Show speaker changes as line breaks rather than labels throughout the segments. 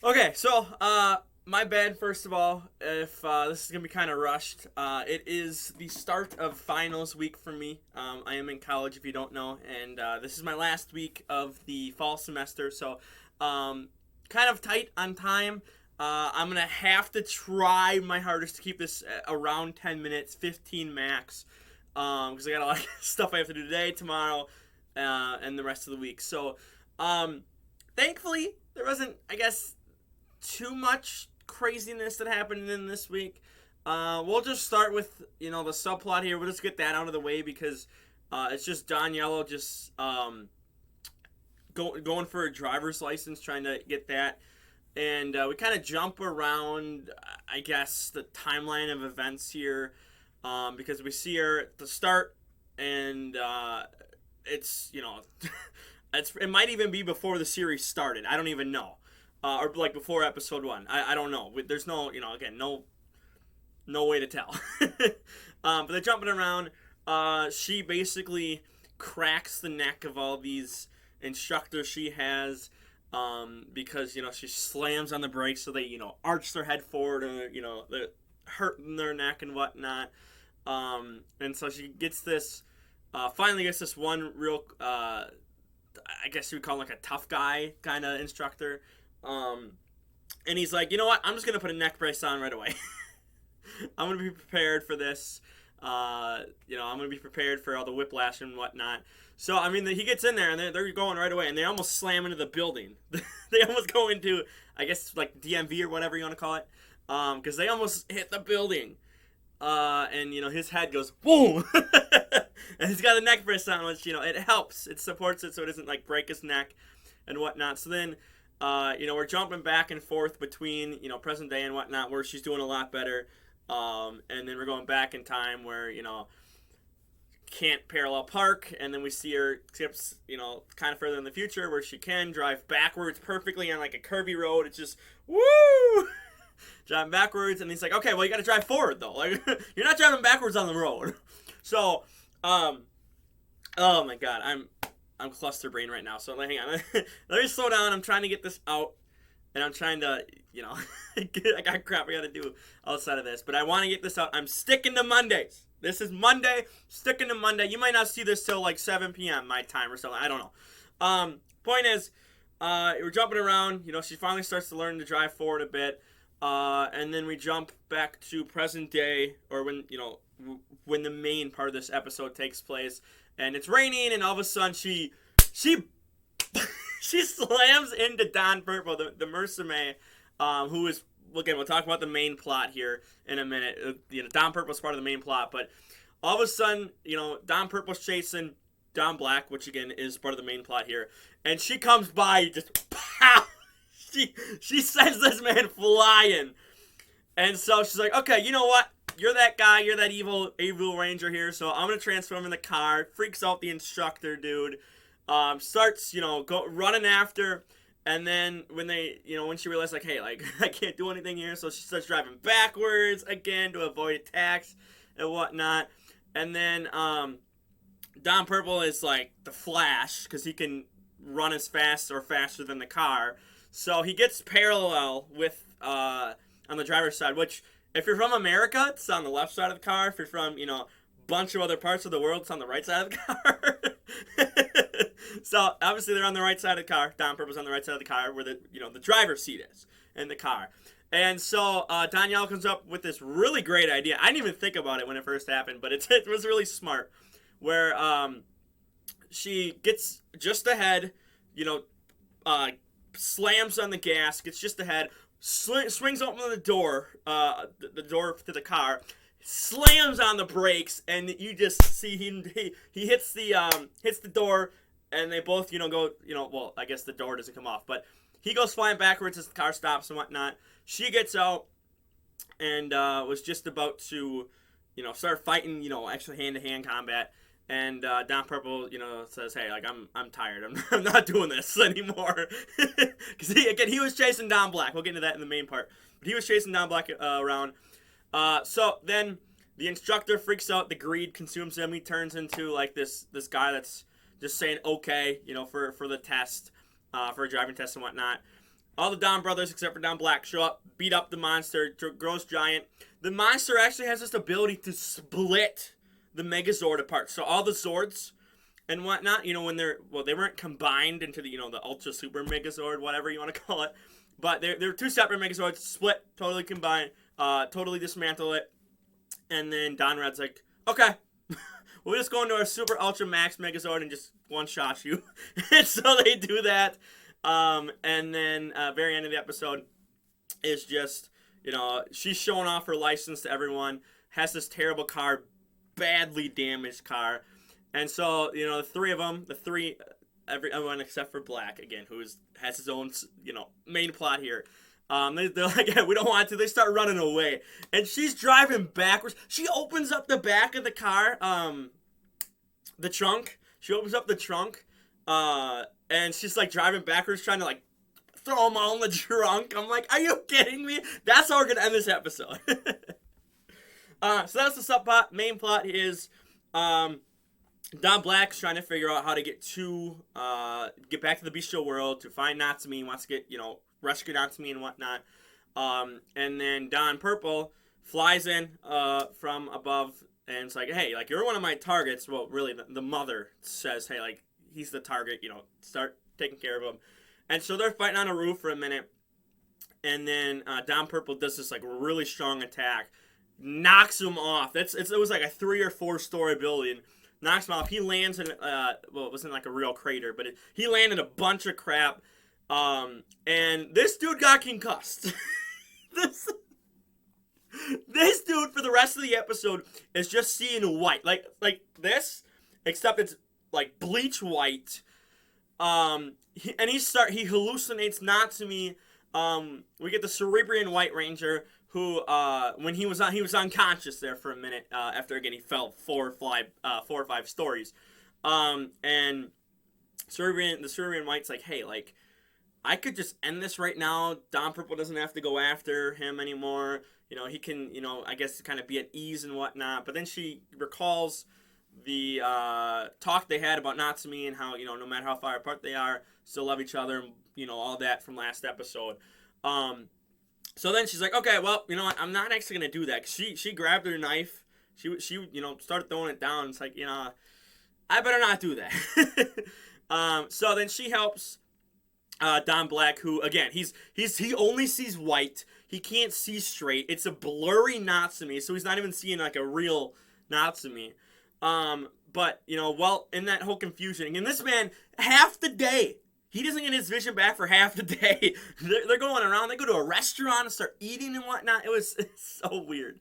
Okay, so my bad. First of all, if this is gonna be kind of rushed, it is the start of finals week for me. I am in college, if you don't know, and this is my last week of the fall semester. So, kind of tight on time. I'm gonna have to try my hardest to keep this around 10 minutes, 15 max, because I got a lot of stuff I have to do today, tomorrow, and the rest of the week. So, thankfully, there wasn't, I guess, too much craziness that happened in this week. We'll just start with the subplot here. We'll just get that out of the way because it's just Don Yellow just going for a driver's license, trying to get that, and we kind of jump around, I guess, the timeline of events here because we see her at the start, and it's it might even be before the series started. I don't even know or like before episode 1. I don't know. There's no, again, no way to tell. But they're jumping around. She basically cracks the neck of all these instructors she has because she slams on the brakes, so they arch their head forward, and they're hurting their neck and whatnot. And so she gets this. Finally gets this one real. I guess you would call him like a tough guy kind of instructor. And he's like, you know what? I'm just gonna put a neck brace on right away. I'm gonna be prepared for this. I'm gonna be prepared for all the whiplash and whatnot. So I mean, he gets in there and they're going right away, and they almost slam into the building. They almost go into, I guess, like DMV or whatever you want to call it, because they almost hit the building. And his head goes boom, and he's got a neck brace on, which it helps. It supports it so it doesn't like break his neck and whatnot. So then, we're jumping back and forth between present day and whatnot, where she's doing a lot better. And then we're going back in time where can't parallel park, and then we see her tips kind of further in the future where she can drive backwards perfectly on like a curvy road. It's just woo. Driving backwards, and he's like, okay, well, you got to drive forward though. Like, you're not driving backwards on the road. So, oh my god, I'm cluster brain right now. So hang on, let me slow down. I'm trying to get this out, and I'm trying to, I got crap I got to do outside of this, but I want to get this out. I'm sticking to Mondays. This is Monday, sticking to Monday. You might not see this till like 7 p.m. my time or something. I don't know. Point is, we're jumping around. She finally starts to learn to drive forward a bit. And then we jump back to present day, or when the main part of this episode takes place, and it's raining, and all of a sudden she she slams into Don Purple, the Mercenaire, who is, again, we'll talk about the main plot here in a minute. Don Purple's part of the main plot, but all of a sudden, Don Purple's chasing Don Black, which again is part of the main plot here, and she comes by, just pow. She sends this man flying. And so she's like, okay, you know what? You're that guy. You're that evil ranger here. So I'm going to transform in the car. Freaks out the instructor, dude. Starts, running after. And then when she realizes, like, hey, like, I can't do anything here. So she starts driving backwards again to avoid attacks and whatnot. And then Don Purple is like the Flash, because he can run as fast or faster than the car. So he gets parallel with on the driver's side, which if you're from America, it's on the left side of the car. If you're from a bunch of other parts of the world, it's on the right side of the car. So obviously they're on the right side of the car. Don Purple's on the right side of the car, where the driver's seat is in the car. And so Danielle comes up with this really great idea. I didn't even think about it when it first happened, but it was really smart. Where she gets just ahead, slams on the gas, gets just ahead, swings open the door to the car, slams on the brakes, and you just see he hits the door, and they both go, well, I guess the door doesn't come off, but he goes flying backwards as the car stops and whatnot. She gets out and was just about to start fighting, actually hand-to-hand combat. And Don Purple, says, "Hey, like I'm tired. I'm not doing this anymore." Because he was chasing Don Black. We'll get into that in the main part. But he was chasing Don Black around. So then the instructor freaks out. The greed consumes him. He turns into like this guy that's just saying okay, for the test, for a driving test and whatnot. All the Don brothers, except for Don Black, show up, beat up the monster, grows giant. The monster actually has this ability to split the Megazord apart. So all the Zords and whatnot, when they weren't combined into the Ultra Super Megazord, whatever you want to call it, but they're two separate Megazords, split, totally combined, totally dismantle it, and then Don Red's like, okay, we'll just go into our Super Ultra Max Megazord and just one shot you, and so they do that, and then very end of the episode is just she's showing off her license to everyone, has this terrible car, badly damaged car. And so, the three of them, everyone except for Black, again, who has his own, main plot here. They're like, yeah, we don't want to. They start running away. And she's driving backwards. She opens up the back of the car, the trunk. She opens up the trunk, and she's, like, driving backwards, trying to, like, throw them all in the trunk. I'm like, are you kidding me? That's how we're going to end this episode. So that's the subplot. Main plot is, Don Black's trying to figure out how to get back to the bestial world to find Natsumi. Wants to get, rescue Natsumi and whatnot. And then Don Purple flies in from above and it's like, hey, like, you're one of my targets. Well, really, the mother says, hey, like, he's the target, start taking care of him. And so they're fighting on a roof for a minute. And then Don Purple does this, like, really strong attack. Knocks him off. It was like a 3 or 4 story building. Knocks him off. He lands in, it wasn't like a real crater, but he landed a bunch of crap. And this dude got concussed. This dude, for the rest of the episode, is just seeing white. Like this, except it's, like, bleach white. He hallucinates Natsumi. We get the Cerebrian White Ranger, who, when he was unconscious there for a minute, after, again, he fell 4 or 5 stories. And the Cerebrian White's like, hey, like, I could just end this right now. Don Purple doesn't have to go after him anymore. He can, I guess, kind of be at ease and whatnot. But then she recalls the talk they had about Natsumi and how, no matter how far apart they are, still love each other, and, all that from last episode. So then she's like, okay, well, you know what? I'm not actually going to do that. She grabbed her knife. She started throwing it down. It's like, I better not do that. So then she helps Don Black, who, again, he only sees white. He can't see straight. It's a blurry Natsumi, so he's not even seeing, like, a real Natsumi. But, in that whole confusion, and this man, half the day, he doesn't get his vision back for half the day. They're going around. They go to a restaurant and start eating and whatnot. It's so weird.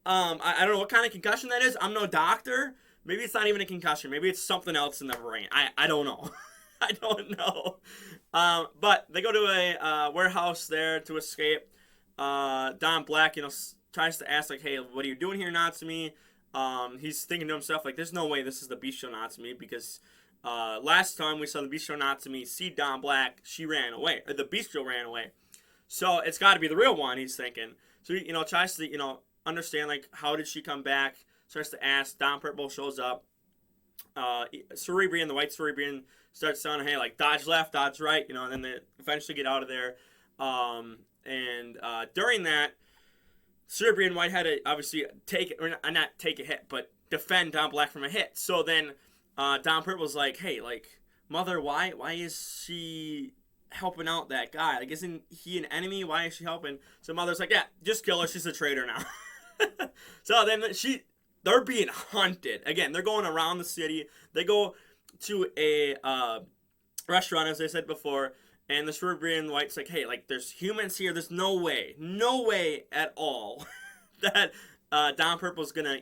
I don't know what kind of concussion that is. I'm no doctor. Maybe it's not even a concussion. Maybe it's something else in the brain. I don't know. I don't know. But they go to a warehouse there to escape. Don Black, tries to ask, like, hey, what are you doing here, Natsumi? He's thinking to himself, like, there's no way this is the bestial Natsumi, because last time we saw the bestial Natsumi see Don Black, she ran away, or the bestial ran away. So it's got to be the real one, he's thinking. So he, tries to, understand, like, how did she come back? Starts to ask. Don Purple shows up. Cerebrian, the white Cerebrian, starts telling, hey, like, dodge left, dodge right, and then they eventually get out of there. And during that, Cerebrian White had to obviously not take a hit, but defend Don Black from a hit. So then Don Purple's like, hey, like, mother, why is she helping out that guy? Like, isn't he an enemy? Why is she helping? So mother's like, yeah, just kill her. She's a traitor now. So then they're being hunted. Again, they're going around the city. They go to a restaurant, as I said before, and the Cerebrian White's like, hey, like, there's humans here. There's no way at all that Don Purple's gonna,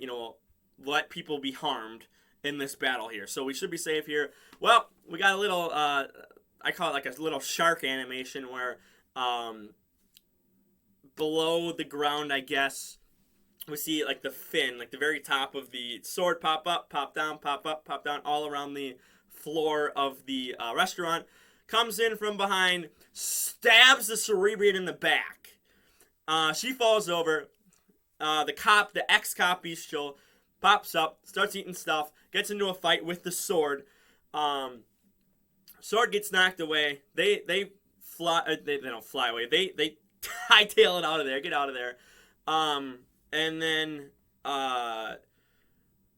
let people be harmed in this battle here. So we should be safe here. Well, we got a little, I call it like a little shark animation where below the ground, I guess, we see, like, the fin, like the very top of the sword pop up, pop down, pop up, pop down, all around the floor of the restaurant. Comes in from behind, stabs the Cerebrian in the back. She falls over. The ex-cop bestial, pops up, starts eating stuff, gets into a fight with the sword. Sword gets knocked away. They fly. They don't fly away. They hightail it out of there. Get out of there. And then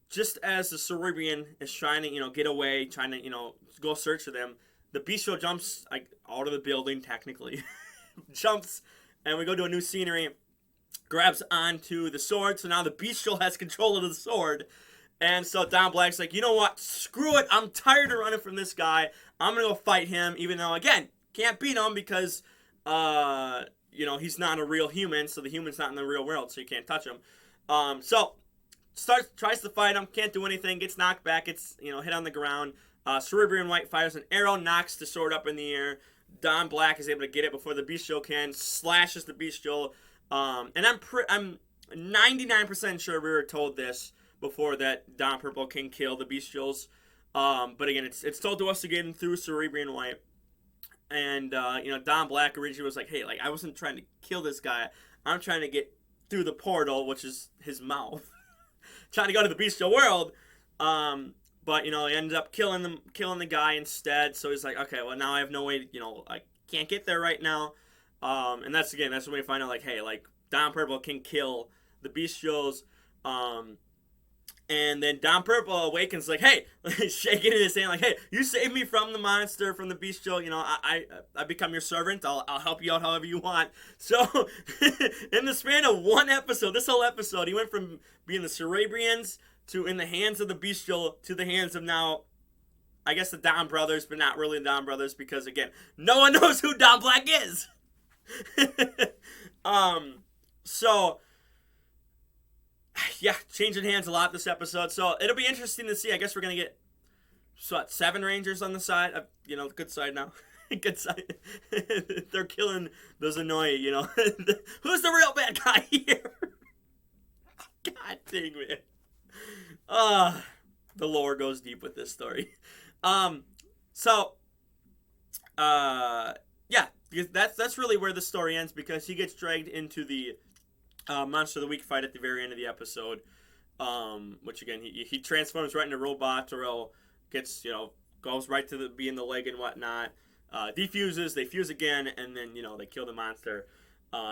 just as the Cerebrian is trying to get away, trying to go search for them, the bestial jumps like out of the building technically, jumps, and we go to a new scenery. Grabs onto the sword, so now the bestial has control of the sword. And so Don Black's like, you know what? Screw it. I'm tired of running from this guy. I'm going to go fight him, even though, again, can't beat him because, he's not a real human, so the human's not in the real world, so you can't touch him. So tries to fight him, can't do anything, gets knocked back, gets, hit on the ground. Cerebrian White fires an arrow, knocks the sword up in the air. Don Black is able to get it before the bestial can, slashes the bestial. And I'm 99% sure we were told this before that Don Purple can kill the bestials. But again, it's told to us again through Cerebrian White. And, Don Black originally was like, hey, like, I wasn't trying to kill this guy. I'm trying to get through the portal, which is his mouth. Trying to go to the bestial world. But, he ended up killing the guy instead. So he's like, okay, well, now I have no way, I can't get there right now. And that's when we find out, like, hey, like, Don Purple can kill the bestials. And then Don Purple awakens, like, hey, shaking in his hand, like, hey, you saved me from the monster, from the bestial. I become your servant. I'll help you out however you want. So, in the span of one episode, this whole episode, he went from being the Cerebrians to in the hands of the bestial to the hands of now, I guess, the DonBrothers, but not really the DonBrothers because, again, no one knows who Don Black is. So yeah, changing hands a lot this episode. So it'll be interesting to see. I guess we're gonna get 7 Rangers on the side. Good side now. Good side. They're killing those annoying. Who's the real bad guy here? God dang, man. The lore goes deep with this story. Yeah, that's really where the story ends because he gets dragged into the Monster of the Week fight at the very end of the episode, which again he transforms right into robot, or gets goes right to being the leg and whatnot, defuses, they fuse again, and then they kill the monster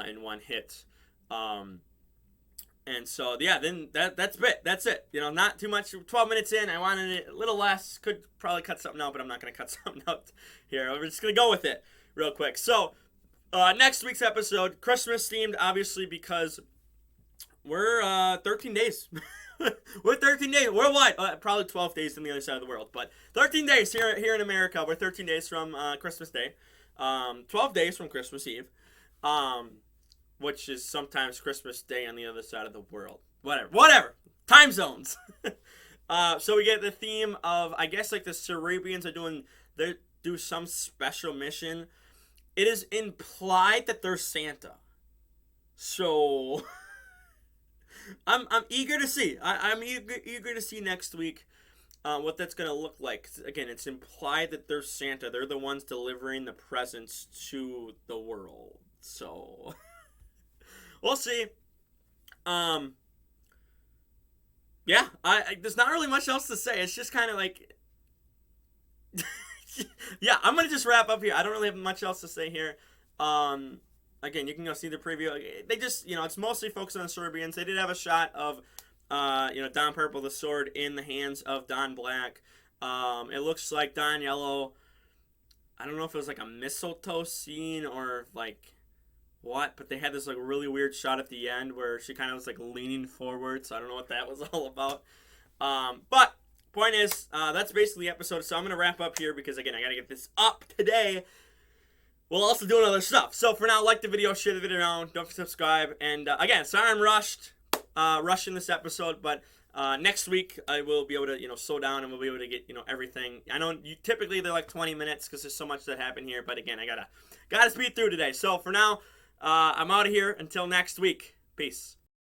in one hit. And so yeah, then that's it. Not too much. 12 minutes in, I wanted it a little less. Could probably cut something out, but I'm not going to cut something out here. We're just going to go with it real quick. So next week's episode, Christmas themed, obviously, because we're 13 days. We're 13 days worldwide. Probably 12 days on the other side of the world, but 13 days here in America. We're 13 days from Christmas Day, 12 days from Christmas Eve, which is sometimes Christmas Day on the other side of the world. Whatever. Time zones. So we get the theme of, I guess, like the Cerebrians they do some special mission. It is implied that they're Santa. So I'm eager to see. I'm eager to see next week what that's going to look like. Again, it's implied that they're Santa. They're the ones delivering the presents to the world. So we'll see. Yeah, there's not really much else to say. It's just kind of like yeah, I'm gonna just wrap up here. I don't really have much else to say here. Again, you can go see the preview. They just, it's mostly focused on the Cerebrians. They did have a shot of, Don Purple, the sword in the hands of Don Black. It looks like Don Yellow. I don't know if it was like a mistletoe scene or like what, but they had this like really weird shot at the end where she kind of was like leaning forward. So I don't know what that was all about. But point is, that's basically the episode. So I'm going to wrap up here because, again, I got to get this up today. We'll also do other stuff. So for now, like the video, share the video around, don't forget to subscribe. And again, sorry I'm rushing this episode, but next week I will be able to, slow down and we'll be able to get, everything. I know typically they're like 20 minutes because there's so much that happened here, but again, I gotta speed through today. So for now, I'm out of here until next week. Peace.